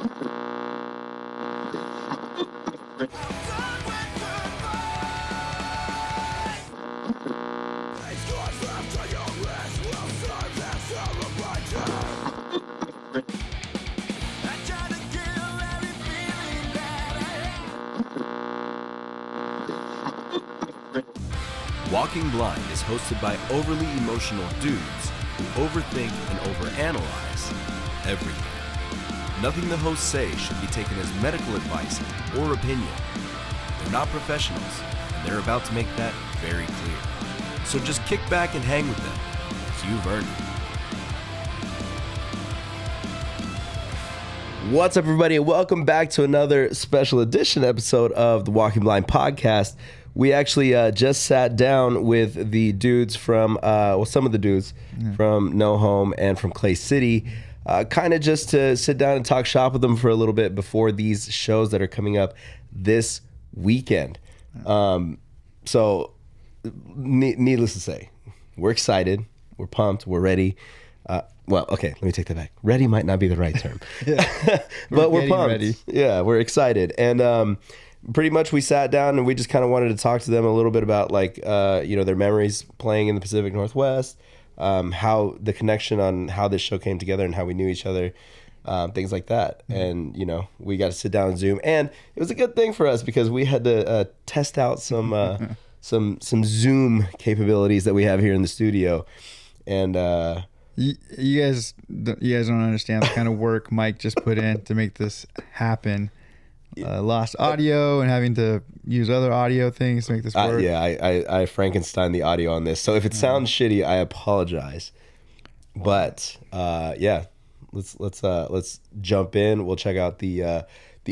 Walking Blind is hosted by overly emotional dudes who overthink and overanalyze everything. Nothing the hosts say should be taken as medical advice or opinion. They're not professionals, and they're about to make that very clear. So just kick back and hang with them, because you've earned it. What's up, everybody, and welcome back to another special edition episode of the Walking Blind podcast. We actually just sat down with the dudes from, some of the dudes from No Home and from Clay City, kind of just to sit down and talk shop with them for a little bit before these shows that are coming up this weekend. So, needless to say, we're excited, we're pumped, we're ready. Okay, let me take that back. Ready might not be the right term, but we're pumped. Ready. Yeah, we're excited, and pretty much we sat down and we just kind of wanted to talk to them a little bit about their memories playing in the Pacific Northwest, how the connection on how this show came together and how we knew each other, things like that. And we got to sit down and Zoom, and it was a good thing for us because we had to test out some some Zoom capabilities that we have here in the studio, and you guys don't understand the kind of work Mike just put in to make this happen. Lost audio and having to use other audio things to make this work. I Frankenstein the audio on this. So if it sounds shitty, I apologize. But let's jump in. We'll check out the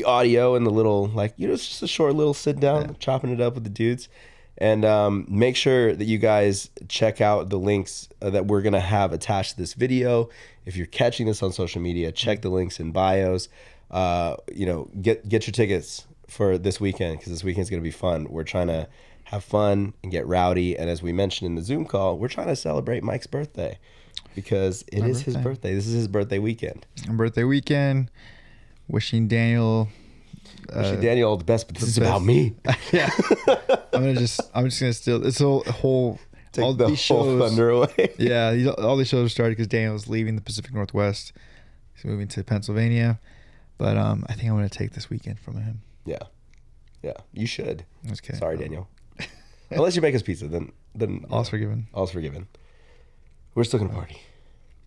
audio and the little it's just a short little sit down, chopping it up with the dudes. And make sure that you guys check out the links that we're gonna have attached to this video. If you're catching this on social media, check the links in bios. Get your tickets for this weekend because this weekend's going to be fun. We're trying to have fun and get rowdy. And as we mentioned in the Zoom call, we're trying to celebrate Mike's birthday because it is his birthday. This is his birthday weekend. Wishing Daniel all the best, but this is about me. Yeah. I'm just going to steal this whole Take all the these whole shows, thunder away. Yeah, all these shows started because Daniel's leaving the Pacific Northwest. He's moving to Pennsylvania. But I think I'm going to take this weekend from him. Yeah, you should. Okay. Sorry, Daniel. Unless you make us pizza, then all's forgiven. All's forgiven. We're still going to party.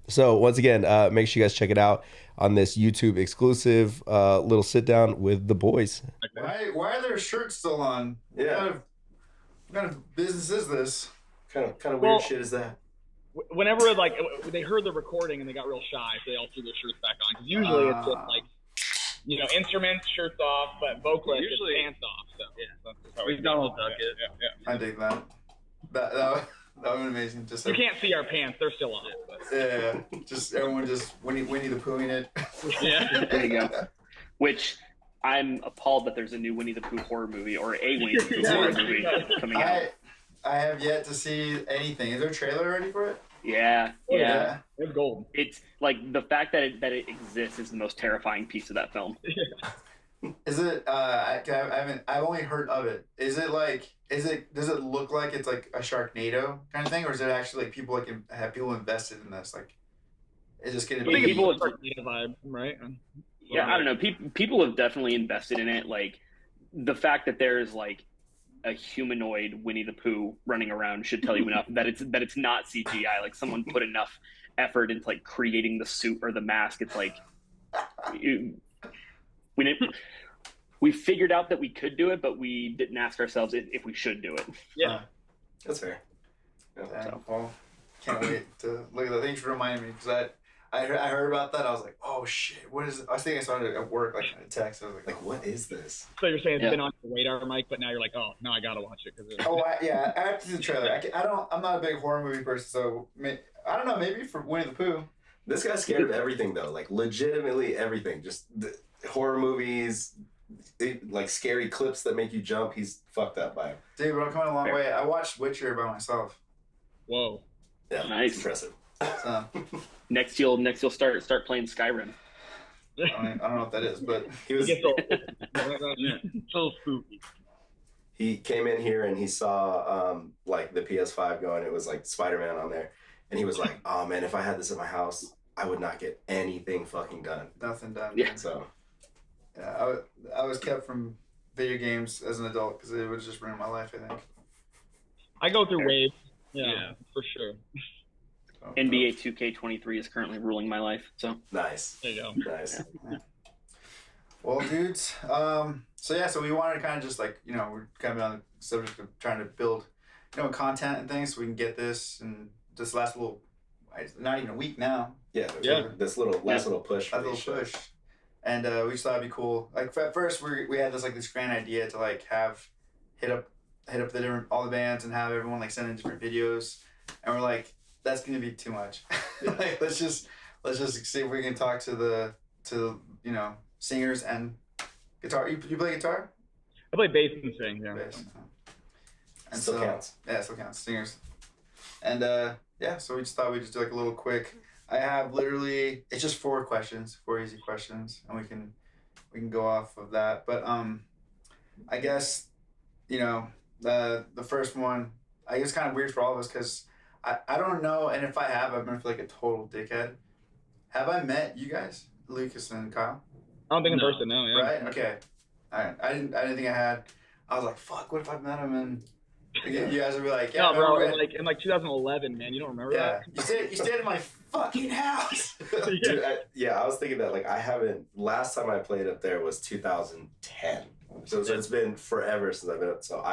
So once again, make sure you guys check it out on this YouTube exclusive little sit down with the boys. Why are their shirts still on? Yeah. What kind of business is this? Kind of weird shit is that? Whenever they heard the recording and they got real shy, so they all threw their shirts back on. Because usually it's just instruments, shirts off, but vocalists usually pants off. So yeah, we've done all duck it. Yeah. I dig that. That would be amazing. Just you can't see our pants; they're still on. But. Yeah, just everyone just Winnie the Poohing it. Yeah, there you go. Which I'm appalled that there's a new Winnie the Pooh horror movie or a Winnie the Pooh horror movie coming out. I have yet to see anything. Is there a trailer ready for it? Yeah. It's gold. It's like the fact that it exists is the most terrifying piece of that film. Is it? I've only heard of it. Does it look like it's like a Sharknado kind of thing, or is it actually like people have people invested in this? Like, is this going to be people Sharknado vibe, right? Yeah, I don't know. People have definitely invested in it. Like the fact that there's like a humanoid Winnie the Pooh running around should tell you enough that it's not CGI. Like someone put enough effort into like creating the suit or the mask. It's like we figured out that we could do it, but we didn't ask ourselves if we should do it. Yeah, that's fair. Yeah, well, can't wait to look at that. Thanks for reminding me because I heard about that. I was like, oh shit, what is it? I think I saw it at work, like in a text. I was like, what is this? So you're saying it's been on your radar, Mike, but now you're like, oh, now I gotta watch it because. I have to see the trailer. I'm not a big horror movie person, so I don't know. Maybe for Winnie the Pooh. This guy's scared of everything though, like legitimately everything. Just the horror movies, like scary clips that make you jump. He's fucked up by it. Dude, but I'm coming a long way. I watched Witcher by myself. Whoa. Yeah, nice. Impressive. Next you'll start playing Skyrim. I don't know what that is, but He was. Gets so spooky. He came in here and he saw like the PS5 going. It was like Spider-Man on there, and he was like, "Oh man, if I had this at my house, I would not get anything fucking done." nothing done. Yeah. So Yeah, I was kept from video games as an adult because it would just ruin my life, I think. I go through waves. Yeah, for sure. So, NBA 2K23 is currently ruling my life. So nice, There you go. nice. Well, dudes, so we wanted to kind of just like, we're kind of on the subject of trying to build, content and things so we can get this and this last little, not even a week now, Yeah, Yeah. This last little push. For that little these shows. push. And we just thought it'd be cool. Like at first we had this grand idea to like hit up all the bands and have everyone like send in different videos, and we're like, that's gonna be too much. Like let's just see if we can talk to the singers and guitar. You play guitar? I play bass and sing. Yeah. Bass. And Still counts. Yeah, it still counts. Singers. And so we just thought we'd just do like a little quick. I have literally, it's just 4 easy questions, and we can go off of that. But I guess the first one, I guess kind of weird for all of us because I don't know, and if I have, I've been like a total dickhead. Have I met you guys, Lucas and Kyle? I don't think in person, no. Yeah. Right? Okay. All right. I didn't think I had. I was like, fuck. What if I met him and you guys would be like, yeah, No, bro. remember In 2011, man. You don't remember yeah. that? You stayed in my fucking house. Dude, I was thinking that like I haven't. Last time I played up there was 2010. So it's been forever since I've been up. So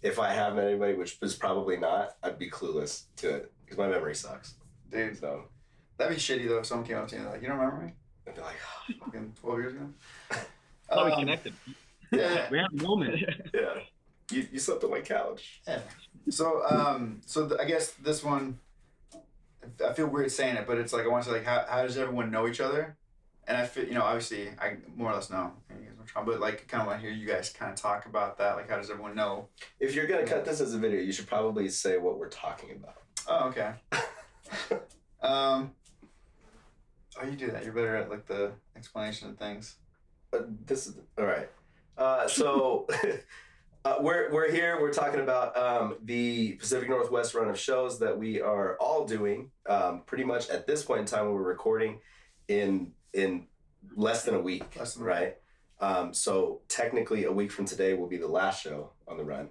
if I have met anybody, which is probably not, I'd be clueless to it because my memory sucks. Dude, So that'd be shitty though if someone came up to you and like, you don't remember me? I'd be like, Fucking 12 years ago. How we connected. Yeah. We have a moment. yeah, you slept on my couch. Yeah. So I guess this one, I feel weird saying it, but it's like I want to say like how does everyone know each other? And I feel obviously I more or less know, but like kind of want to hear you guys kind of talk about that. Like how does everyone know? If you're gonna cut this as a video, you should probably say what we're talking about. Oh, okay. You do that. You're better at like the explanation of things. This is all right. So we're here. We're talking about the Pacific Northwest run of shows that we are all doing. Pretty much at this point in time, when we're recording in less than a week, right? So technically, a week from today will be the last show on the run.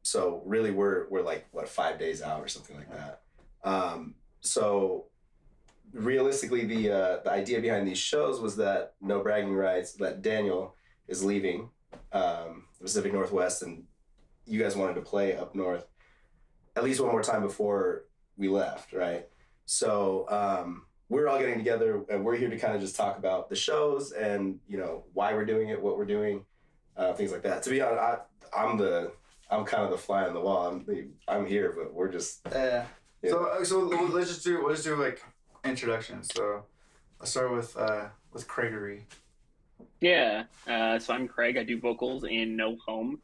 So really, we're like 5 days out or something like that. So realistically, the idea behind these shows was that no bragging rights. That Daniel is leaving the Pacific Northwest, and you guys wanted to play up north at least one more time before we left, right? So we're all getting together, and we're here to kind of just talk about the shows and why we're doing it, what we're doing, things like that. To be honest, I'm kind of the fly on the wall. I'm here, but we're just So let's just do like introductions. So let's start with Craigery. Yeah, so I'm Craig. I do vocals in No Home.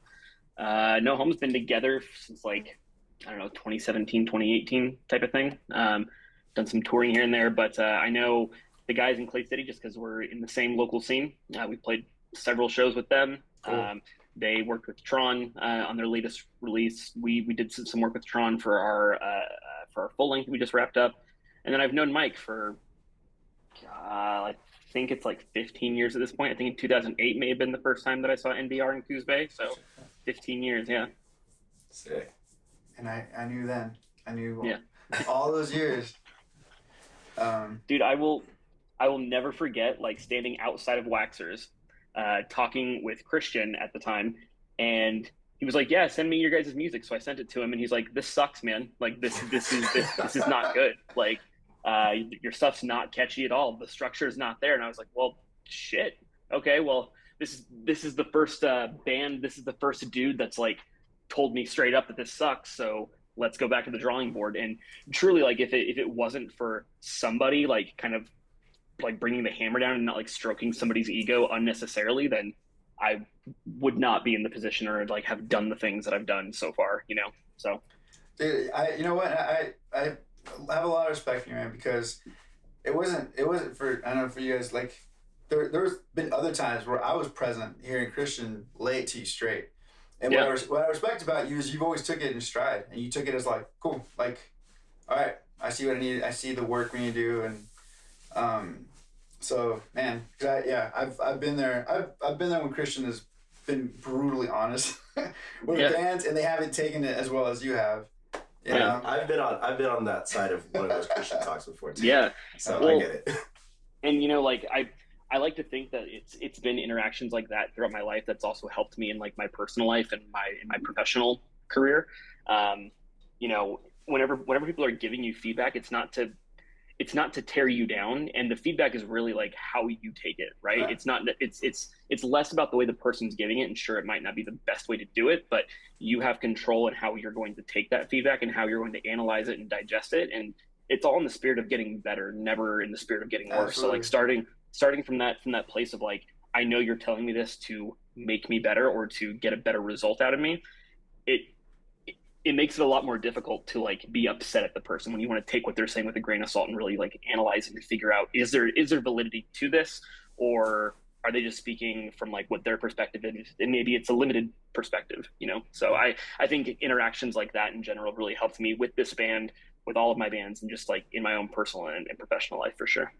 No Home's been together since like, I don't know, 2017, 2018 type of thing. Done some touring here and there, but I know the guys in Clay City just because we're in the same local scene. We played several shows with them. Cool. They worked with Tron on their latest release. We did some work with Tron for our full length we just wrapped up. And then I've known Mike for, I think it's like 15 years at this point. I think in 2008 may have been the first time that I saw NBR in Coos Bay. So 15 years, yeah. sick. And I knew then. I knew Yeah. all those years. Dude, I will never forget like standing outside of Waxers, talking with Christian at the time, and he was like, "Yeah, send me your guys' music." So I sent it to him, and he's like, "This sucks, man. Like this is not good. Like your stuff's not catchy at all. The structure is not there." And I was like, "Well, shit. Okay, well this is the first band. This is the first dude that's like told me straight up that this sucks. So let's go back to the drawing board." And truly, like if it wasn't for somebody like kind of like bringing the hammer down and not like stroking somebody's ego unnecessarily, then I would not be in the position or like have done the things that I've done so far, So Dude, you know what? I have a lot of respect for you, man, because it wasn't for, I don't know, for you guys, like there's been other times where I was present hearing Christian lay it to you straight. And what I respect about you is you've always took it in stride, and you took it as like, cool, like, all right, I see what I need, I see the work we need to do, and so man, I've been there. I've been there when Christian has been brutally honest with the bands, and they haven't taken it as well as you have. You know? I've been on that side of one of those Christian talks before too. Yeah, so I get it. And like I like to think that it's been interactions like that throughout my life that's also helped me in like my personal life and my professional career. Whenever people are giving you feedback, it's not to tear you down, and the feedback is really like how you take it, right? Yeah. It's less about the way the person's giving it, and sure, it might not be the best way to do it, but you have control in how you're going to take that feedback and how you're going to analyze it and digest it, and it's all in the spirit of getting better, never in the spirit of getting worse. Absolutely. So like starting from that place of like, I know you're telling me this to make me better or to get a better result out of me, it makes it a lot more difficult to like be upset at the person when you want to take what they're saying with a grain of salt and really like analyze and figure out, is there validity to this, or are they just speaking from like what their perspective is, and maybe it's a limited perspective, So I think interactions like that in general really helped me with this band, with all of my bands, and just like in my own personal and professional life for sure.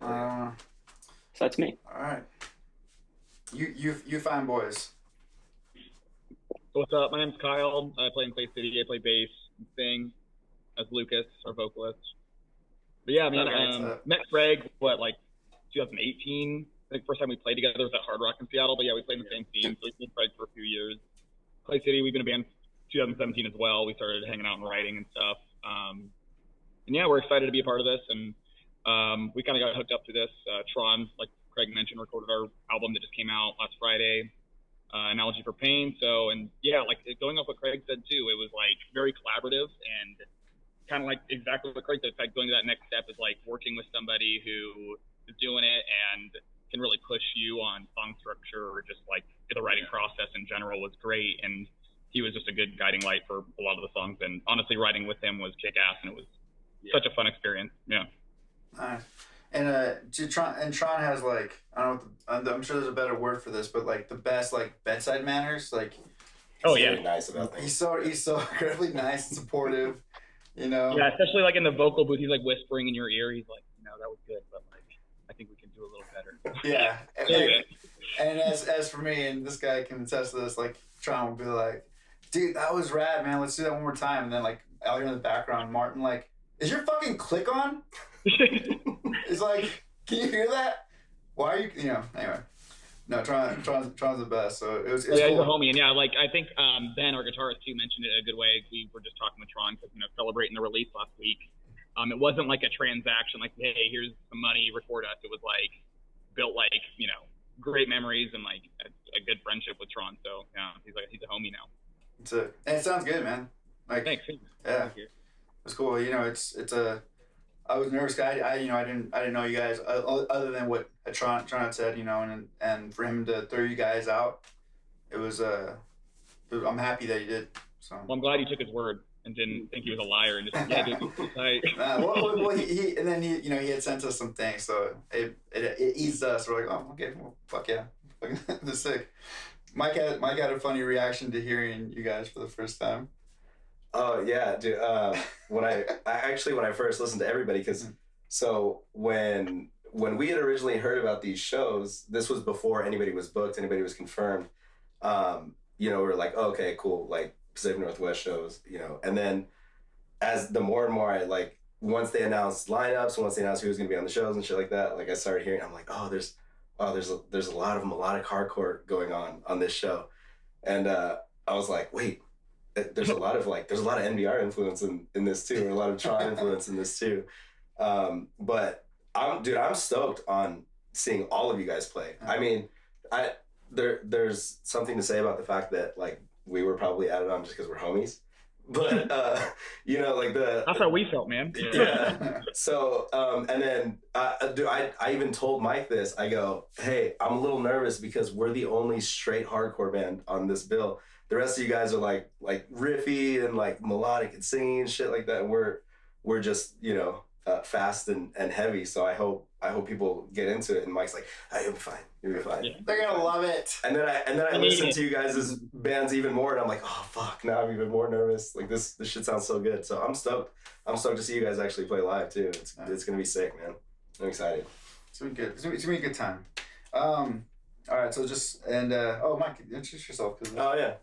So that's me. All right. You fine boys. What's up? My name's Kyle. I play in Clay City. I play bass and sing as Lucas, our vocalist. But yeah, met Craig, 2018? I think first time we played together was at Hard Rock in Seattle. But yeah, we played in the same team. So we've been Craig for a few years. Clay City, we've been a band 2017 as well. We started hanging out and writing and stuff. And yeah, we're excited to be a part of this. And we kind of got hooked up to this. Tron, like Craig mentioned, recorded our album that just came out last Friday. Analogy for Pain. So, and yeah, like going off what Craig said too, it was like very collaborative and kind of like exactly what Craig said. Like going to that next step is like working with somebody who is doing it and can really push you on song structure, or just like the writing process in general was great. And he was just a good guiding light for a lot of the songs. And honestly, writing with him was kick ass, and it was such a fun experience. Yeah. Nice. And Tron has like, I don't know, I'm sure there's a better word for this, but like the best like bedside manners. Like, he's very nice about things. He's so incredibly nice and supportive, Yeah, especially like in the vocal booth, he's like whispering in your ear. He's like, that was good, but like I think we can do a little better. Yeah. And as for me, and this guy can attest to this, like Tron will be like, dude, that was rad, man. Let's do that one more time. And then like out here in the background, Martin like, is your fucking click on? It's like, can you hear that? Why are you, anyway. No, Tron's the best. So it was cool. He's a homie. And yeah, like I think Ben, our guitarist too, mentioned it a good way. We were just talking with Tron because, celebrating the release last week. It wasn't like a transaction, like, hey, here's some money, record us. It was like built like, great memories and like a good friendship with Tron. So yeah, he's a homie now. And it sounds good, man. Like, thanks. Yeah. Thank you. It's cool. I was nervous. I didn't know you guys other than what Tron had said, and for him to throw you guys out, it was I'm happy that he did. So. Well, I'm glad he took his word and didn't think he was a liar and just dude, tight. Well, he and then he had sent us some things, so it eased us. We're like, oh, okay, well, fuck yeah, this is sick. Mike had a funny reaction to hearing you guys for the first time. Oh yeah, dude. When I first listened to everybody, because so when we had originally heard about these shows, this was before anybody was booked, anybody was confirmed. We were like, oh, okay, cool, like Pacific Northwest shows, and then as the more and more I like, once they announced lineups, once they announced who was gonna be on the shows and shit like that, like I started hearing, I'm like, oh, there's a lot of melodic hardcore going on this show, and I was like, wait. There's a lot of NBR influence in this too, or a lot of Tron influence in this too. But I'm stoked on seeing all of you guys play. I mean, there's something to say about the fact that like we were probably added on just because we're homies. But like that's how we felt, man. Yeah. So and then I even told Mike this. I go, hey, I'm a little nervous because we're the only straight hardcore band on this bill. The rest of you guys are like riffy and like melodic and singing and shit like that. And we're just fast and heavy. So I hope people get into it. And Mike's like, "Oh, you'll be fine. You'll be fine. Yeah. They're gonna love it." And then I listen to you guys' bands even more, and I'm like, "Oh fuck!" Now I'm even more nervous. Like this shit sounds so good. So I'm stoked. I'm stoked to see you guys actually play live too. It's gonna be sick, man. I'm excited. It's gonna be good. It's gonna be a good time. All right. So Mike, introduce yourself. Oh yeah.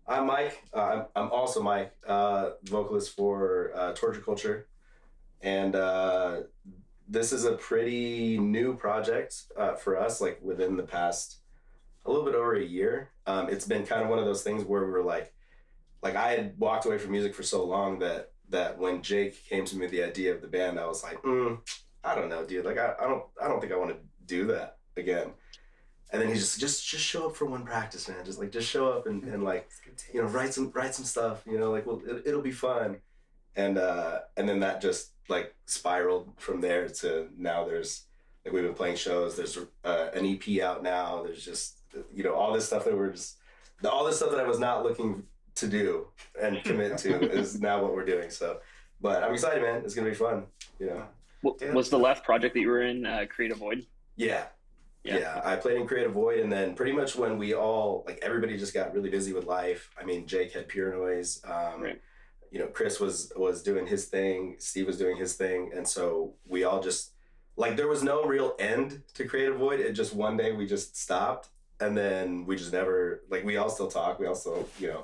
I'm Mike. I'm also Mike, vocalist for Torture Culture, and this is a pretty new project for us. Like within the past, a little bit over a year. It's been kind of one of those things where we were like I had walked away from music for so long that when Jake came to me with the idea of the band, I was like, I don't know, dude. Like I don't think I want to do that again. And then he's just show up for one practice, man. Just show up and like, you know, write some stuff, you know, like, well, it'll be fun. And then that just like spiraled from there to now there's like, we've been playing shows. There's an EP out now. There's just, you know, all this stuff all this stuff that I was not looking to do and commit to is now what we're doing. So, but I'm excited, man. It's going to be fun, you know. Was the last project that you were in Creative Void? Yeah, I played in Creative Void, and then pretty much when we all, like, everybody just got really busy with life. I mean, Jake had Pure Noise, right. You know, Chris was doing his thing, Steve was doing his thing, and so we all just, like, there was no real end to Creative Void. It just, one day we just stopped, and then we just never, like, we all still talk, we all still, you know.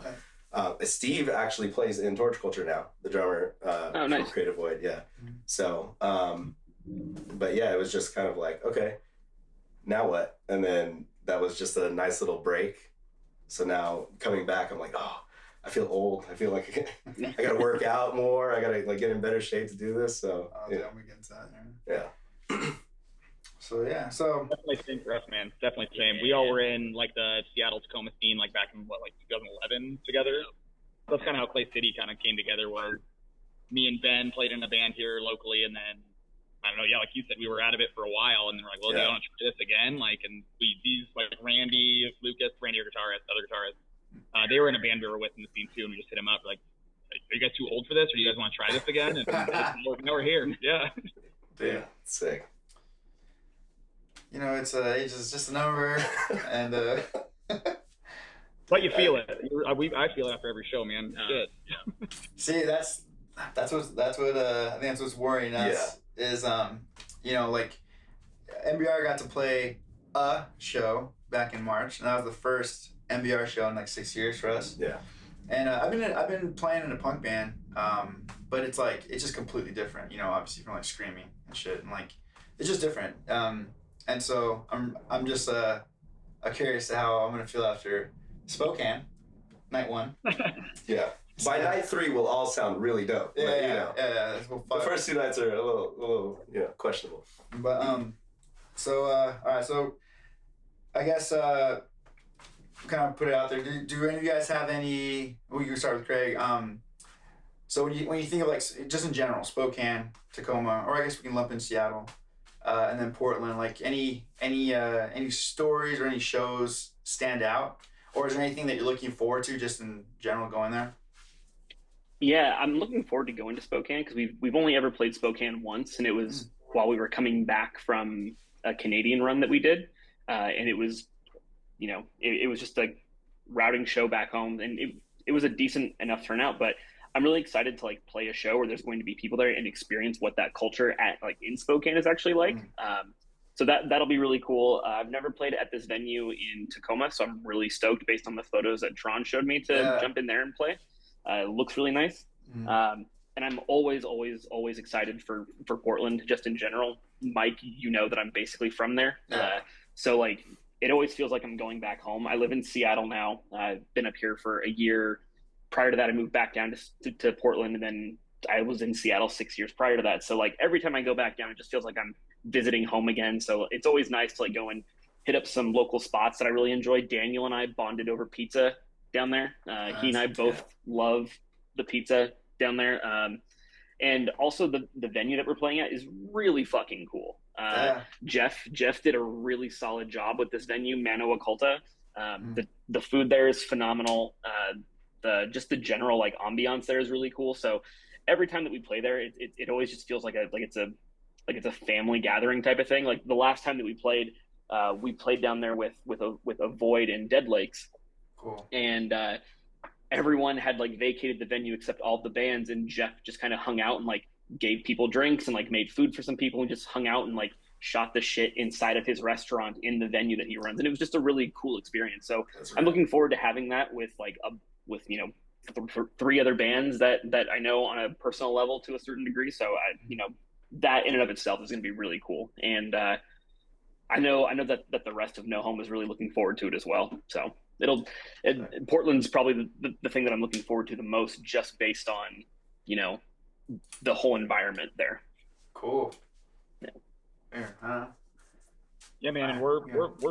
Steve actually plays in Torture Culture now, the drummer nice. from Creative Void, yeah. So, but yeah, it was just kind of like, okay, now what? And then that was just a nice little break. So now coming back, I'm like, oh, I feel old. I feel like I gotta work out more. I gotta like get in better shape to do this. So yeah, we get into that. Yeah. So definitely same for us, man. Definitely same. We all were in like the Seattle Tacoma scene, like back in 2011 together. So that's kind of how Clay City kind of came together. Was me and Ben played in a band here locally, and then I don't know, yeah, like you said, we were out of it for a while, and then we're like, well, do you want to try this again? Like, and these like Randy, Lucas, Randy, our guitarist, other guitarist, they were in a band we were with in the scene too, and we just hit them up like, are you guys too old for this, or do you guys want to try this again? And now we're here. Yeah. Yeah, sick. You know, it's age is just a number, and but you feel it. I feel it after every show, man. Shit. See, that's what I think that's what's worrying us is you know, like MBR got to play a show back in March, and that was the first MBR show in like 6 years for us. Yeah. And I've been playing in a punk band, but it's just completely different. You know, obviously from like screaming and shit, and like it's just different. And so I'm just curious to how I'm gonna feel after Spokane, night 1. Yeah. By night 3, we'll all sound really dope. Yeah, but, yeah, you know, yeah. The first 2 nights are a little, you know, questionable. But all right. So I guess kind of put it out there. Do any of you guys have any? We can start with Craig. So when you think of like just in general, Spokane, Tacoma, or I guess we can lump in Seattle, and then Portland. Like any stories or any shows stand out, or is there anything that you're looking forward to just in general going there? Yeah, I'm looking forward to going to Spokane because we've only ever played Spokane once, and it was while we were coming back from a Canadian run that we did, and it was, you know, it was just a routing show back home, and it was a decent enough turnout. But I'm really excited to like play a show where there's going to be people there and experience what that culture in Spokane is actually like. So that'll be really cool. I've never played at this venue in Tacoma, so I'm really stoked based on the photos that Tron showed me to jump in there and play. It looks really nice. And I'm always excited for Portland just in general. Mike, you know that I'm basically from there. So like it always feels like I'm going back home. I live in Seattle now. I've been up here for a year. Prior to that, I moved back down to Portland, and then I was in Seattle 6 years prior to that. So like every time I go back down, it just feels like I'm visiting home again. So it's always nice to like go and hit up some local spots that I really enjoy. Daniel and I bonded over pizza down there. He and I both love the pizza down there. And also the venue that we're playing at is really fucking cool. Jeff did a really solid job with this venue, Mano Oculta. The food there is phenomenal. The general like ambiance there is really cool. So every time that we play there, it always just feels like it's a family gathering type of thing. Like the last time that we played down there with a Void and Dead Lakes. Cool. And everyone had like vacated the venue except all of the bands, and Jeff just kind of hung out and like gave people drinks and like made food for some people and just hung out and like shot the shit inside of his restaurant in the venue that he runs. And it was just a really cool experience. So I'm looking forward to having that with three other bands that I know on a personal level to a certain degree. So that in and of itself is going to be really cool. And I know that the rest of No Home is really looking forward to it as well. So Portland's probably the thing that I'm looking forward to the most, just based on, the whole environment there. Cool. Yeah. Yeah, man, and we're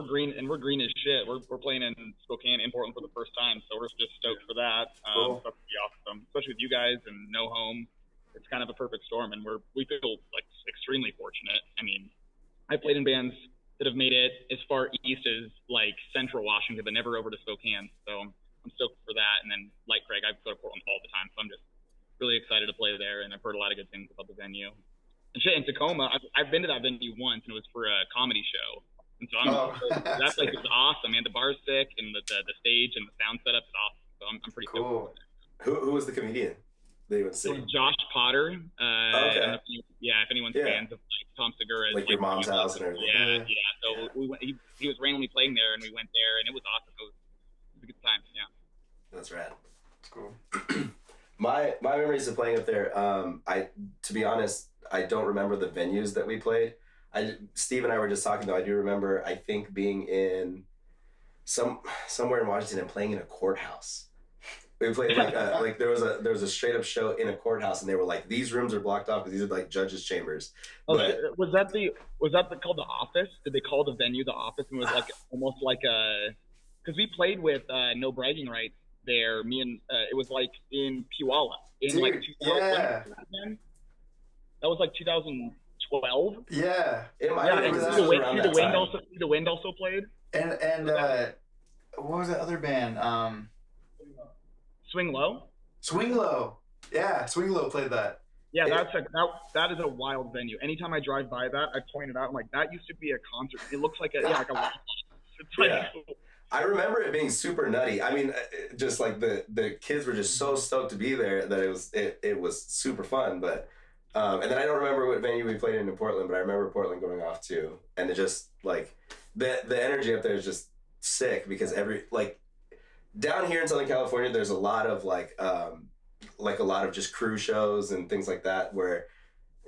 green as shit. We're playing in Spokane and Portland for the first time, so we're just stoked for that. Cool. That's pretty awesome, especially with you guys and No Home. It's kind of a perfect storm, and we feel like extremely fortunate. I mean, I played in bands that have made it as far east as like Central Washington, but never over to Spokane. So I'm stoked for that. And then, like Craig, I go to Portland all the time, so I'm just really excited to play there. And I've heard a lot of good things about the venue. And shit, in Tacoma, I've been to that venue once, and it was for a comedy show. And so that place is awesome, man. The bar's sick, and the stage and the sound setup is awesome. So I'm pretty cool. Who was the comedian that you would see? Josh Potter. Okay. And if anyone's fans of like Tom Segura's, like your mom's house and everything. Yeah. So we went. He was randomly playing there, and we went there, and it was awesome. It was a good time. Yeah. That's rad. That's cool. My memories of playing up there, to be honest, I don't remember the venues that we played. Steve and I were just talking though. I do remember, I think, being in somewhere in Washington and playing in a courthouse. We played like there was a straight up show in a courthouse, and they were like, these rooms are blocked off because these are like judges' chambers. But was that called the Office? Did they call the venue the Office? And it was like almost like because we played with No Bragging Rights there. Me and it was like in Puyallup in Dude, like 2000. yeah. That was like 2012. Yeah. It might Yeah, have and been See around the that Wind time. The Wind also played. And what was that other band? Swing Low. Swing Low. Yeah, Swing Low played that. Yeah, that is a wild venue. Anytime I drive by that, I point it out. I'm like, that used to be a concert. It looks like a it's like, Yeah. I remember it being super nutty. I mean, just like the kids were just so stoked to be there that it was super fun. But and then I don't remember what venue we played in Portland, but I remember Portland going off too. And it just like the energy up there is just sick because down here in Southern California, there's a lot of like a lot of just crew shows and things like that where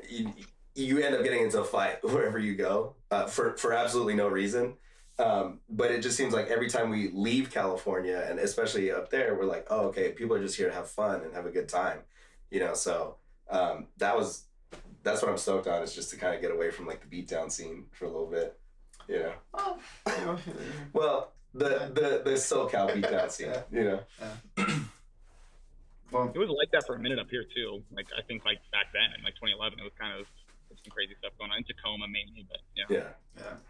you end up getting into a fight wherever you go for absolutely no reason. But it just seems like every time we leave California, and especially up there, we're like, oh, okay, people are just here to have fun and have a good time, So that's what I'm stoked on, is just to kind of get away from like the beatdown scene for a little bit, Oh. Well, the SoCal beatdown scene, Yeah. Well, it was like that for a minute up here too. Like I think like back then in like 2011, it was kind of some crazy stuff going on in Tacoma mainly, but yeah.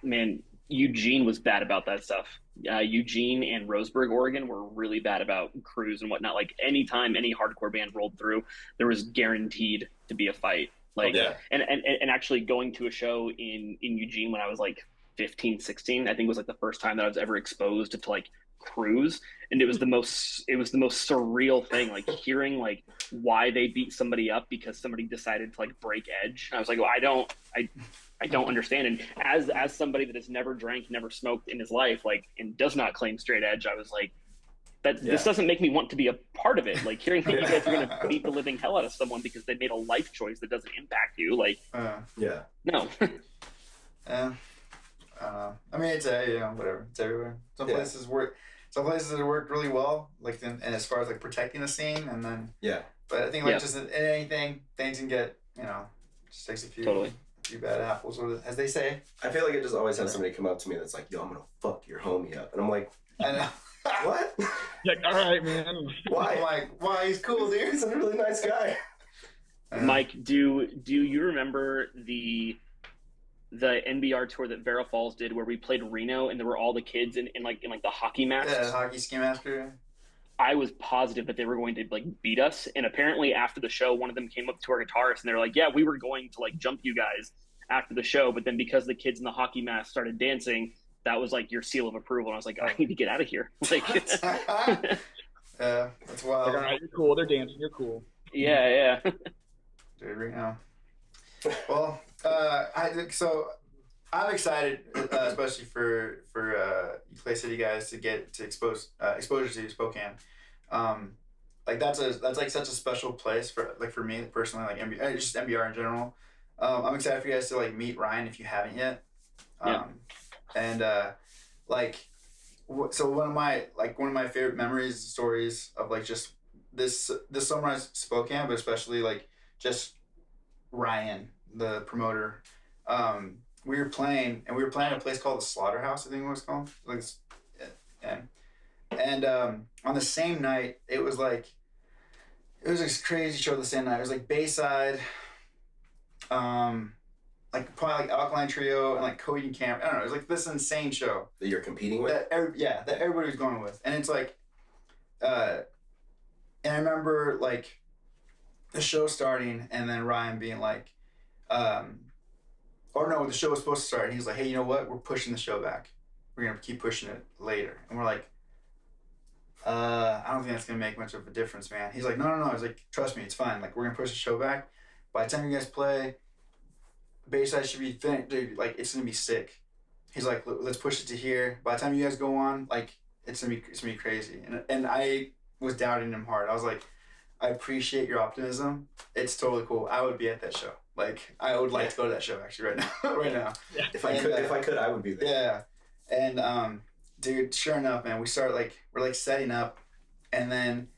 Man, Eugene was bad about that stuff. Eugene and Roseburg, Oregon were really bad about crews and whatnot. Like anytime any hardcore band rolled through, there was guaranteed to be a fight. Like, and actually going to a show in Eugene when I was like 15, 16, I think was like the first time that I was ever exposed to like crews. And it was the most surreal thing, like hearing like why they beat somebody up because somebody decided to like break edge. And I was like, well, I don't understand. And as somebody that has never drank, never smoked in his life, like, and does not claim straight edge, I was like, this doesn't make me want to be a part of it. Like hearing that you guys are going to beat the living hell out of someone because they made a life choice that doesn't impact you. Like, no. I mean, it's whatever. It's everywhere. Some places work. Some places it worked really well, like and as far as like protecting the scene, and then But I think like just in anything, things can get just takes a few bad apples, as they say. I feel like I just always have somebody come up to me that's like, yo, I'm gonna fuck your homie up, and I'm like, I know. What? Like, all right, man. Why? I'm like, why? He's cool, dude. He's a really nice guy. Mike, do you remember the NBR tour that Vera Falls did, where we played Reno and there were all the kids in the hockey masks? Yeah, hockey ski masker. I was positive that they were going to like beat us. And apparently after the show, one of them came up to our guitarist and they're like, yeah, we were going to like jump you guys after the show. But then because the kids in the hockey mask started dancing, that was like your seal of approval. And I was like, I need to get out of here. Like, that's wild. Like, all right, you're cool. They're dancing. You're cool. Yeah. Dude, right now. Well, I'm excited, especially for Clay City guys to get to exposure to Spokane. Like that's like such a special place for me personally, like just MBR in general. I'm excited for you guys to like meet Ryan if you haven't yet. And so one of my favorite memories, stories of like just this summer at Spokane, but especially like just Ryan, the promoter. We were playing at a place called the Slaughterhouse, I think it was called. Like, and on the same night, it was this crazy show. The same night, it was like Bayside, like probably like Alkaline Trio and like Cody and Camp. I don't know. It was like this insane show that you're competing with. That everybody was going with, and it's like, and I remember like the show starting, and then Ryan being like, or no, the show was supposed to start, and he's like, hey, you know what? We're pushing the show back. We're gonna keep pushing it later, and we're like, I don't think that's gonna make much of a difference, man. He's like, no. He's like, trust me, it's fine. Like, we're gonna push the show back. By the time you guys play, Bayside should be finished, dude. Like, it's gonna be sick. He's like, let's push it to here. By the time you guys go on, like, it's gonna be crazy. And I was doubting him hard. I was like, I appreciate your optimism. It's totally cool. I would be at that show. Like, I would like to go to that show actually right now. Yeah. If I could, I would be there. Yeah. And dude, sure enough, man, we're setting up, and then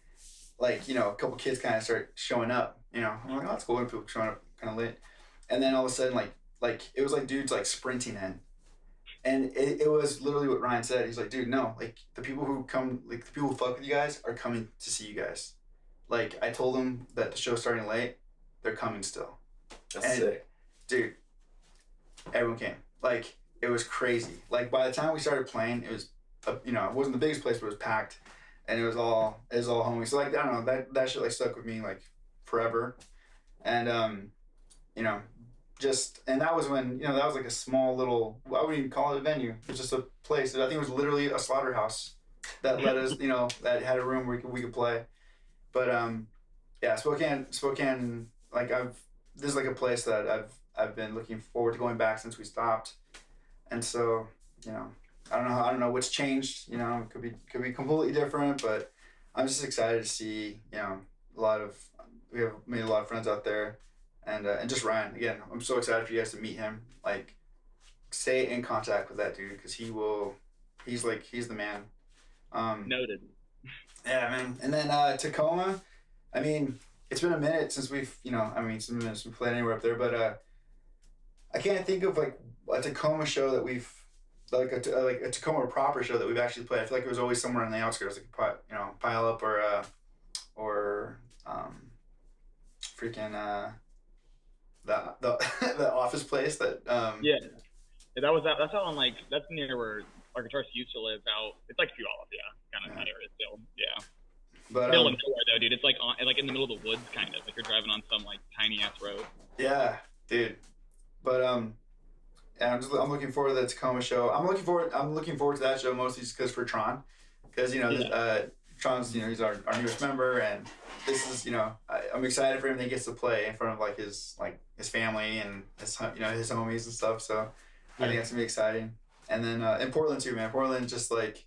like, you know, a couple kids kind of start showing up. You know, I'm like, oh, that's cool when people showing up kind of late. And then all of a sudden, like it was like dudes like sprinting in. And it was literally what Ryan said. He's like, dude, no, like the people who come, like the people who fuck with you guys are coming to see you guys. Like, I told them that the show's starting late. They're coming still. That's sick. Dude, everyone came. Like, it was crazy. Like, by the time we started playing, it was, you know, it wasn't the biggest place, but it was packed. And it was all homies. So, like, I don't know, that shit, like, stuck with me, like, forever. And, you know, and that was when, you know, that was like a small little, I wouldn't even call it a venue. It was just a place. I think it was literally a slaughterhouse that let us, you know, that had a room where we could play. But, yeah, Spokane, like, this is like a place that I've been looking forward to going back since we stopped. And so, you know, I don't know what's changed, you know, it could be completely different, but I'm just excited to see, you know, we have made a lot of friends out there. And just Ryan, again, I'm so excited for you guys to meet him. Like, stay in contact with that dude, because he's the man. Noted. Yeah, man. And then Tacoma, I mean, it's been a minute since we've played anywhere up there, but I can't think of like a Tacoma show that we've, like a Tacoma proper show that we've actually played. I feel like it was always somewhere on the outskirts, like, you know, Pile Up or freaking the office place that that's out on, like, that's near where our guitarist used to live out. It's like Puyallup, kind of area still, but still in nowhere though, dude. It's like in the middle of the woods, kind of like you're driving on some like tiny ass road. Yeah, dude. But yeah, I'm looking forward to the Tacoma show. I'm looking forward to that show mostly just because for Tron, because, you know, Tron's, you know, he's our newest member, and this is, you know, I'm excited for him that he gets to play in front of like his family and his, you know, his homies and stuff. So I think that's gonna be exciting. And then in Portland too, man. Portland, just like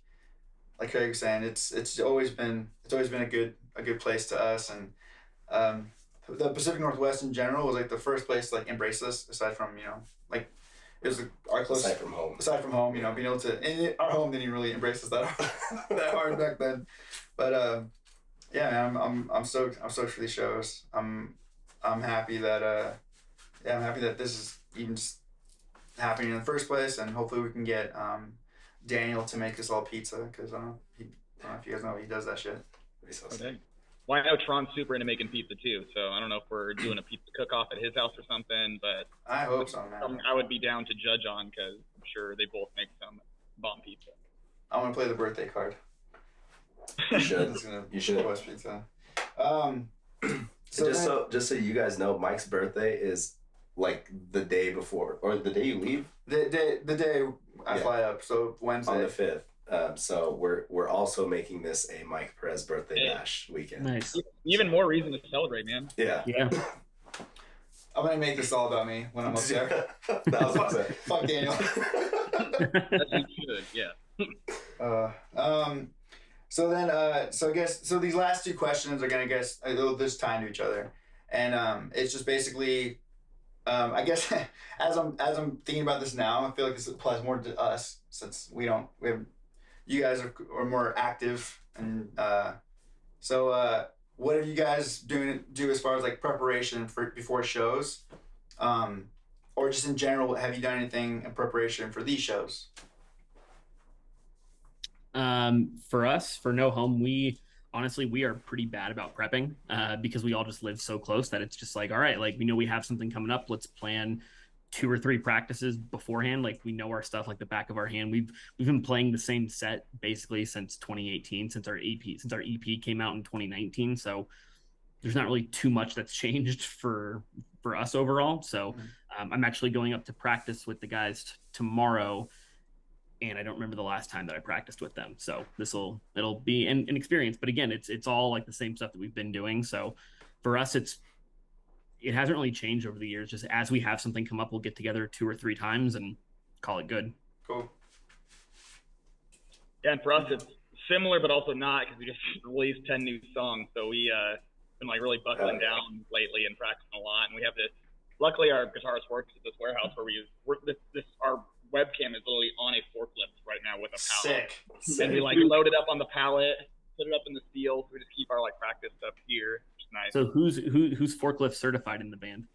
Craig was saying, it's always been a good place to us, and the Pacific Northwest in general was like the first place to like embrace us, aside from, you know, like, it was our close aside from home, you know, being able to, and our home didn't even really embrace us that hard back then. But yeah, man, I'm stoked for these shows. I'm happy that I'm happy that this is even just happening in the first place, and hopefully we can get Daniel to make us all pizza, because I don't know if you guys know, he does that shit. Okay. Well, I know Tron's super into making pizza too, so I don't know if we're doing a pizza cook-off at his house or something, but I hope so, man. I would be down to judge on, because I'm sure they both make some bomb pizza. I want to play the birthday card. You should. It's gonna You should. West Pizza. Just so you guys know, Mike's birthday is like the day before, or the day you leave. The day I fly up, so Wednesday on the 5th. So we're also making this a Mike Perez birthday bash weekend. Nice. Even more reason to celebrate, man. Yeah. I'm gonna make this all about me when I'm up there. That was what I said. Fuck Daniel. As you should, yeah. So then, so I guess these last two questions are gonna guess they'll tie into each other, and it's just basically, I guess as I'm thinking about this now, I feel like this applies more to us since we have you guys are more active, and so what are you guys do as far as like preparation for before shows, or just in general, have you done anything in preparation for these shows? For us, for No Home, we are pretty bad about prepping because we all just live so close that it's just like, all right, like we know we have something coming up. Let's plan 2 or 3 practices beforehand. Like we know our stuff like the back of our hand. We've been playing the same set basically since 2018, since our EP came out in 2019. So there's not really too much that's changed for us overall. So I'm actually going up to practice with the guys tomorrow. And I don't remember the last time that I practiced with them. So it'll be an experience. But again, it's all like the same stuff that we've been doing. So for us, it hasn't really changed over the years. Just as we have something come up, we'll get together 2 or 3 times and call it good. Cool. Yeah, and for us, it's similar, but also not, because we just released 10 new songs. So we been like really buckling down lately and practicing a lot. And we have this. Luckily, our guitarist works at this warehouse where our webcam is literally on a forklift right now with a pallet. Sick. And we like load it up on the pallet, put it up in the steel, so we just keep our like practice stuff here, which is nice. So who's forklift certified in the band?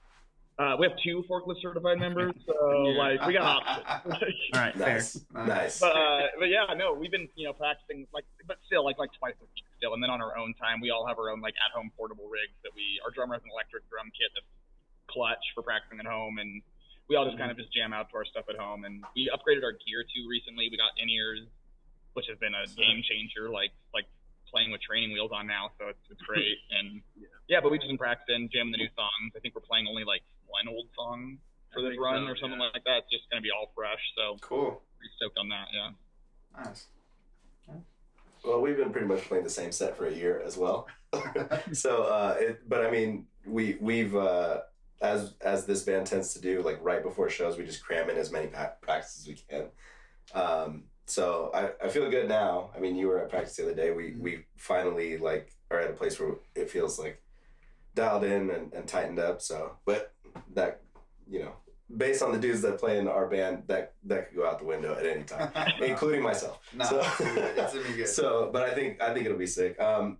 We have 2 forklift certified members, so like we got options. All right, Nice. fair. Nice. But yeah, no, we've been practicing but still like twice a week still, and then on our own time, we all have our own like at home portable rigs that our drummer has an electric drum kit that's clutch for practicing at home, and we all just kind of just jam out to our stuff at home. And we upgraded our gear too recently. We got in-ears, which has been a game changer, like playing with training wheels on now, so it's great. And yeah, but we've just been practicing, jamming the new songs. I think we're playing only like 1 old song for this run or something like that. It's just gonna be all fresh, so Cool. pretty stoked on that. Yeah. Nice. Well, we've been pretty much playing the same set for a year as well. So, but I mean, we've as this band tends to do, like right before shows, we just cram in as many practices as we can. So I feel good now. I mean, you were at practice the other day. We finally like are at a place where it feels like dialed in and tightened up. So, but that, based on the dudes that play in our band, that could go out the window at any time, including myself. No, so, it's gonna be good. So, but I think it'll be sick.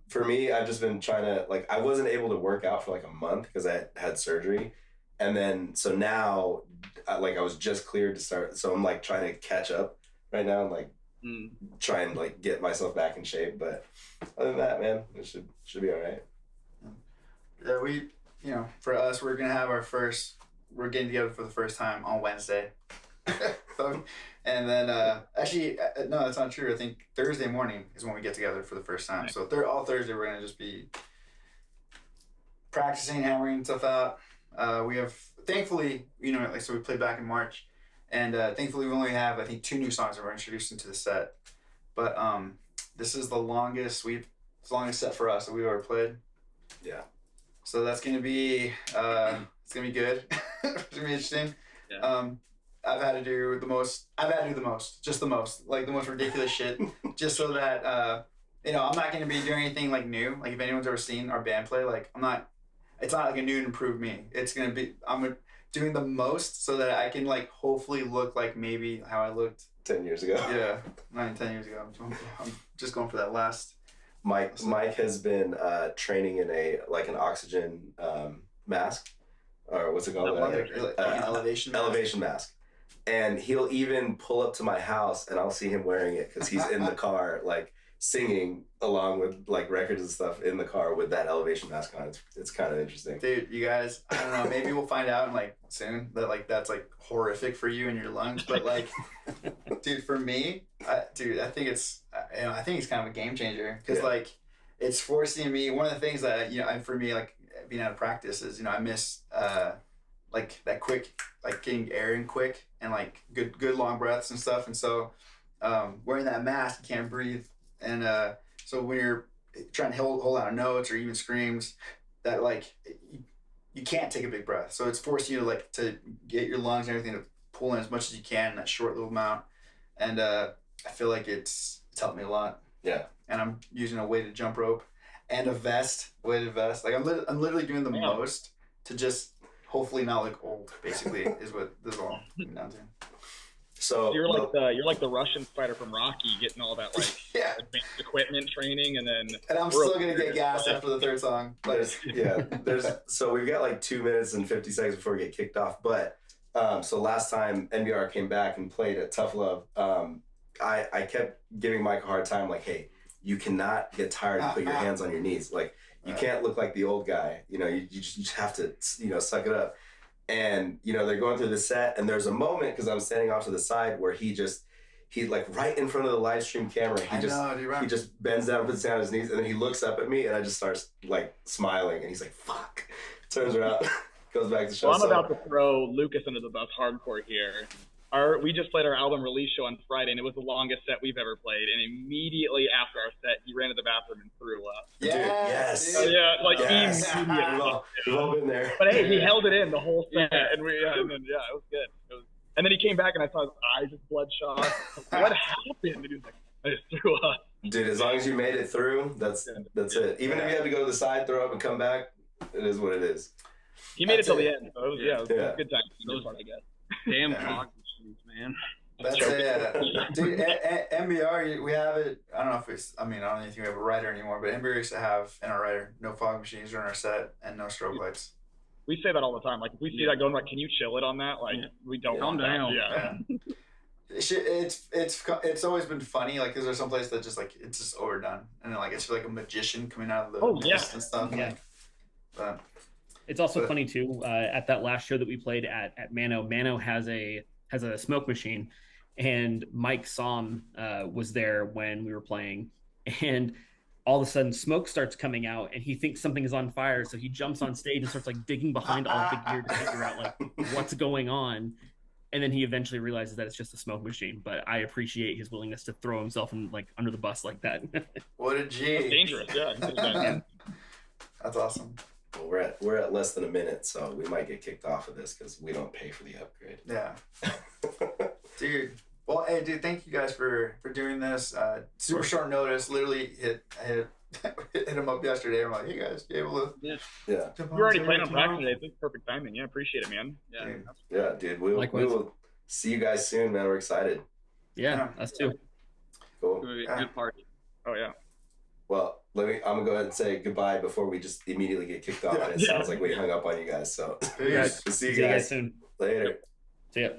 For me, I've just been trying to I wasn't able to work out for like a month because I had surgery, and then so now, I was just cleared to start. So I'm like trying to catch up right now and try and like get myself back in shape. But other than that, man, it should be all right. Yeah, for us, we're getting together for the first time on Wednesday. And then, actually, no, that's not true. I think Thursday morning is when we get together for the first time. So all Thursday, we're going to just be practicing, hammering stuff out. We have, thankfully, so we played back in March. And thankfully, we only have, I think, 2 new songs that we're introducing to the set. But this is the longest set for us that we've ever played. Yeah. So that's going to be, it's going to be good. It's going to be interesting. Yeah. I've had to do the most, just the most ridiculous shit, just so that, I'm not going to be doing anything like new. Like if anyone's ever seen our band play, it's not like a new and improved me. It's going to be, I'm doing the most so that I can hopefully look like maybe how I looked 10 years ago. Yeah, 10 years ago. I'm just going for that last. Mike has been training in an oxygen mask, or what's it called? An elevation mask. And he'll even pull up to my house and I'll see him wearing it because he's in the car singing along with records and stuff in the car with that elevation mask on. It's kind of interesting. Dude, you guys, I don't know, maybe we'll find out soon that that's horrific for you and your lungs, but dude, for me, I think I think it's kind of a game changer because Yeah. like it's forcing me. One of the things that for me, like being out of practice is I miss like that quick, like getting air in quick and like good long breaths and stuff. And so wearing that mask, you can't breathe, and so when you're trying to hold out notes or even screams, that like you can't take a big breath. So it's forcing you to like to get your lungs and everything to pull in as much as you can in that short little amount. And I feel like it's helped me a lot. Yeah. And I'm using a weighted jump rope and a weighted vest. Like I'm literally doing the most to just hopefully not look old. Basically, is what this is all coming down to. So you're like the Russian fighter from Rocky, getting all that like advanced equipment training, and I'm still gonna get gas after the third song. So we've got like 2 minutes and 50 seconds before we get kicked off. But so last time NBR came back and played at Tough Love, I kept giving Mike a hard time, like, hey, you cannot get tired and put your hands on your knees. Like, you can't look like the old guy. You just have to, suck it up. And, they're going through the set, and there's a moment, because I'm standing off to the side, where he like right in front of the live stream camera, he just bends down, puts down his knees, and then he looks up at me, and I just starts like smiling, and he's like, fuck, turns around, goes back to show. Well, I'm about to throw Lucas under the bus hardcore here. We just played our album release show on Friday, and it was the longest set we've ever played. And immediately after our set, he ran to the bathroom and threw up. Yes. Immediately. We've all been there. But hey, he held it in the whole set, and it was good. And then he came back, and I saw his eyes just bloodshot. What happened? And he was like, I just threw up. Dude, as long as you made it through, that's it. Even if you have to go to the side, throw up, and come back, it is what it is. He made it till the end. So it was a good time. Those part, I guess. Damn fog machines, man. That's it. Dude, MBR, we have it. I don't know if it's, I don't think we have a writer anymore, but MBR used to have in our writer no fog machines during our set and no strobe lights. We say that all the time. Like, if we see that going, like, can you chill it on that? Like, we don't calm down. It's always been funny, like, because there's some place that just, like, it's just overdone. And then, like, it's like a magician coming out of the mist and stuff. Yeah. But it's also funny too. At that last show that we played at Mano, Mano has a smoke machine, and Mike Som was there when we were playing, and all of a sudden smoke starts coming out, and he thinks something is on fire, so he jumps on stage and starts like digging behind all the gear to figure out like what's going on, and then he eventually realizes that it's just a smoke machine. But I appreciate his willingness to throw himself in like under the bus like that. What a G! That's dangerous, yeah. That's awesome. Well, we're at less than a minute, so we might get kicked off of this because we don't pay for the upgrade. Yeah. Dude. Well, hey, dude, thank you guys for doing this. Super short notice. Literally hit him up yesterday. I'm like, hey guys, you able to? Yeah. We're already playing on practice today. It's perfect timing. Yeah, appreciate it, man. Yeah, dude. We will see you guys soon, man. We're excited. Yeah, us too. Cool. Good party. Oh yeah. Well, I'm gonna go ahead and say goodbye before we just immediately get kicked off, and it sounds like we hung up on you guys. So, Peace. See you See you guys guys soon. later. See ya.